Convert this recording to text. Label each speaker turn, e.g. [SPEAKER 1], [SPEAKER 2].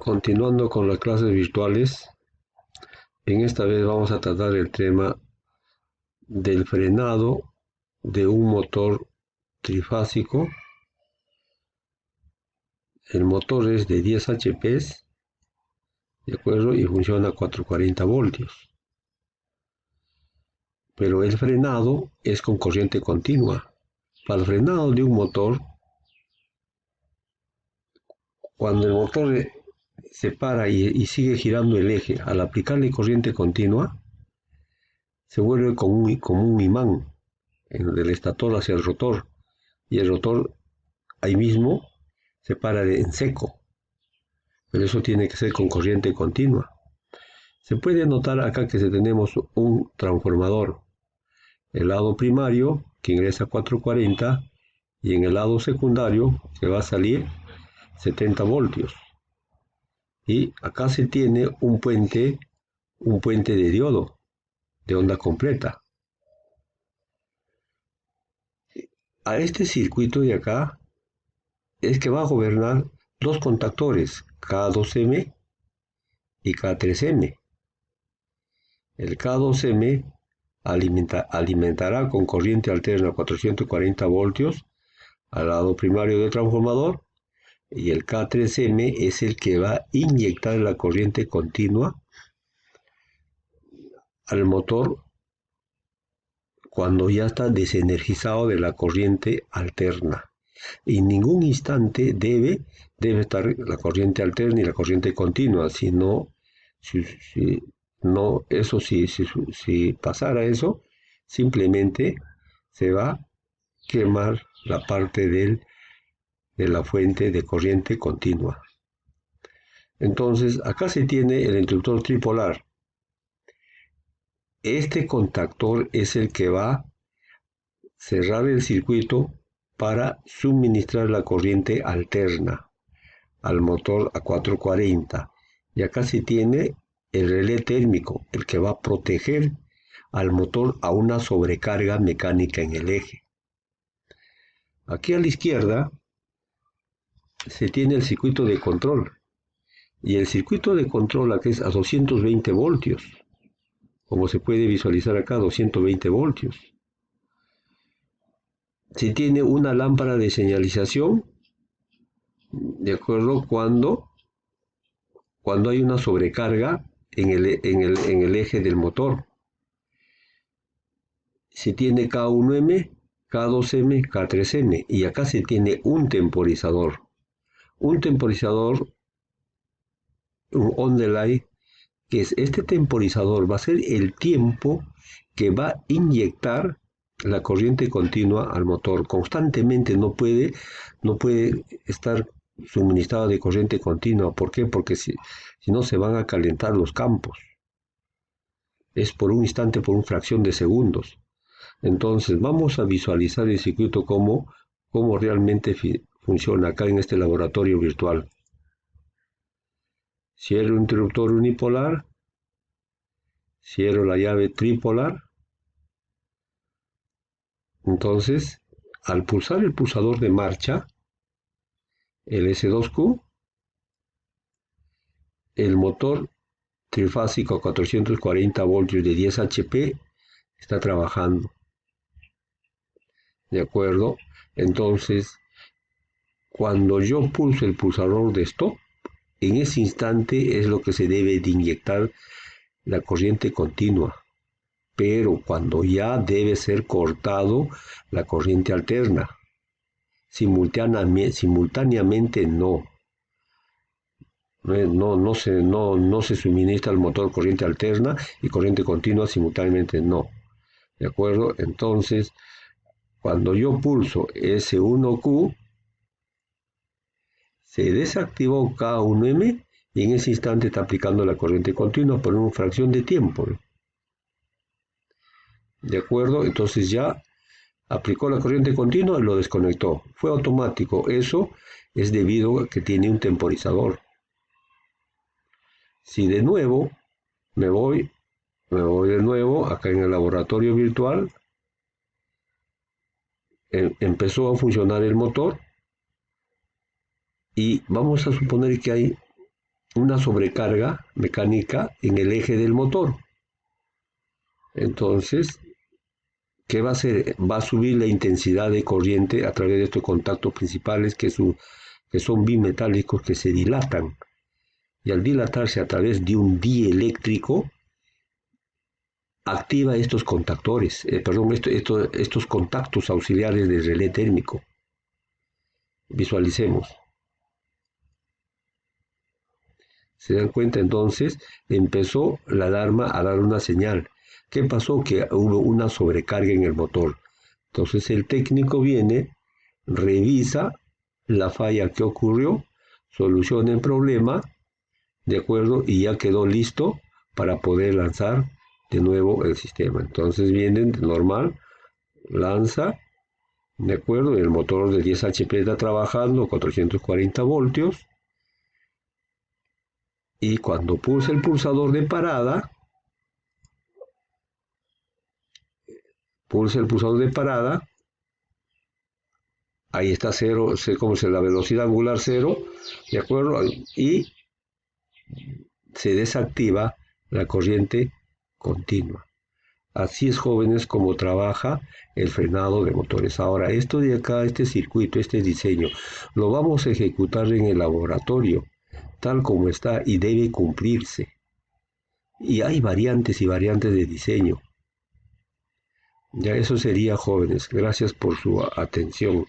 [SPEAKER 1] Continuando con las clases virtuales, en esta vez vamos a tratar el tema del frenado de un motor trifásico. El motor es de 10 HP, ¿de acuerdo? Y funciona a 440 voltios. Pero el frenado es con corriente continua. Para el frenado de un motor, cuando el motor se para y sigue girando el eje, al aplicarle corriente continua, se vuelve como un imán del estator hacia el rotor, y el rotor ahí mismo se para en seco, pero eso tiene que ser con corriente continua. Se puede notar acá que tenemos un transformador, el lado primario que ingresa a 440 y en el lado secundario que va a salir 70 voltios. Y acá se tiene un puente de diodo de onda completa. A este circuito de acá es que va a gobernar dos contactores, K2M y K3M. El K2M alimentará con corriente alterna a 440 voltios al lado primario del transformador, y el K3M es el que va a inyectar la corriente continua al motor cuando ya está desenergizado de la corriente alterna. En ningún instante debe estar la corriente alterna y la corriente continua, si pasara eso, simplemente se va a quemar la parte de la fuente de corriente continua. Entonces, acá se tiene el interruptor tripolar. Este contactor es el que va a cerrar el circuito para suministrar la corriente alterna al motor a 440. Y acá se tiene el relé térmico, el que va a proteger al motor a una sobrecarga mecánica en el eje. Aquí a la izquierda se tiene el circuito de control. Y el circuito de control aquí es a 220 voltios. Como se puede visualizar acá, 220 voltios. Se tiene una lámpara de señalización, de acuerdo, cuando hay una sobrecarga en el eje del motor. Se tiene K1M, K2M, K3M, y acá se tiene un temporizador. Un on delay, que es este temporizador, va a ser el tiempo que va a inyectar la corriente continua al motor. Constantemente no puede estar suministrado de corriente continua. ¿Por qué? Porque si no se van a calentar los campos. Es por un instante, por una fracción de segundos. Entonces vamos a visualizar el circuito cómo realmente funciona acá en este laboratorio virtual. Cierro el interruptor unipolar, cierro la llave tripolar. Entonces, al pulsar el pulsador de marcha, el S2Q, el motor trifásico a 440 voltios de 10 HP está trabajando. ¿De acuerdo? Entonces, cuando yo pulso el pulsador de stop, en ese instante es lo que se debe de inyectar la corriente continua. Pero cuando ya debe ser cortado la corriente alterna, simultáneamente no. No se suministra al motor corriente alterna y corriente continua simultáneamente, no. ¿De acuerdo? Entonces, cuando yo pulso S1Q, se desactivó K1M y en ese instante está aplicando la corriente continua por una fracción de tiempo. ¿De acuerdo? Entonces ya aplicó la corriente continua y lo desconectó. Fue automático. Eso es debido a que tiene un temporizador. Si de nuevo me voy de nuevo acá en el laboratorio virtual, empezó a funcionar el motor y vamos a suponer que hay una sobrecarga mecánica en el eje del motor. Entonces, ¿qué va a hacer? Va a subir la intensidad de corriente a través de estos contactos principales que son bimetálicos que se dilatan. Y al dilatarse a través de un dieléctrico, activa estos contactores, estos contactos auxiliares del relé térmico. Visualicemos. Se dan cuenta entonces, empezó la alarma a dar una señal. ¿Qué pasó? Que hubo una sobrecarga en el motor. Entonces el técnico viene, revisa la falla que ocurrió, soluciona el problema, ¿de acuerdo? Y ya quedó listo para poder lanzar de nuevo el sistema. Entonces vienen normal, lanza, ¿de acuerdo? El motor de 10 HP está trabajando, 440 voltios. Y cuando pulsa el pulsador de parada, ahí está cero, como se la velocidad angular cero, ¿de acuerdo? Y se desactiva la corriente continua. Así es, jóvenes, como trabaja el frenado de motores. Ahora, esto de acá, este circuito, este diseño, lo vamos a ejecutar en el laboratorio, tal como está y debe cumplirse. Y hay variantes y variantes de diseño. Ya eso sería, jóvenes. Gracias por su atención.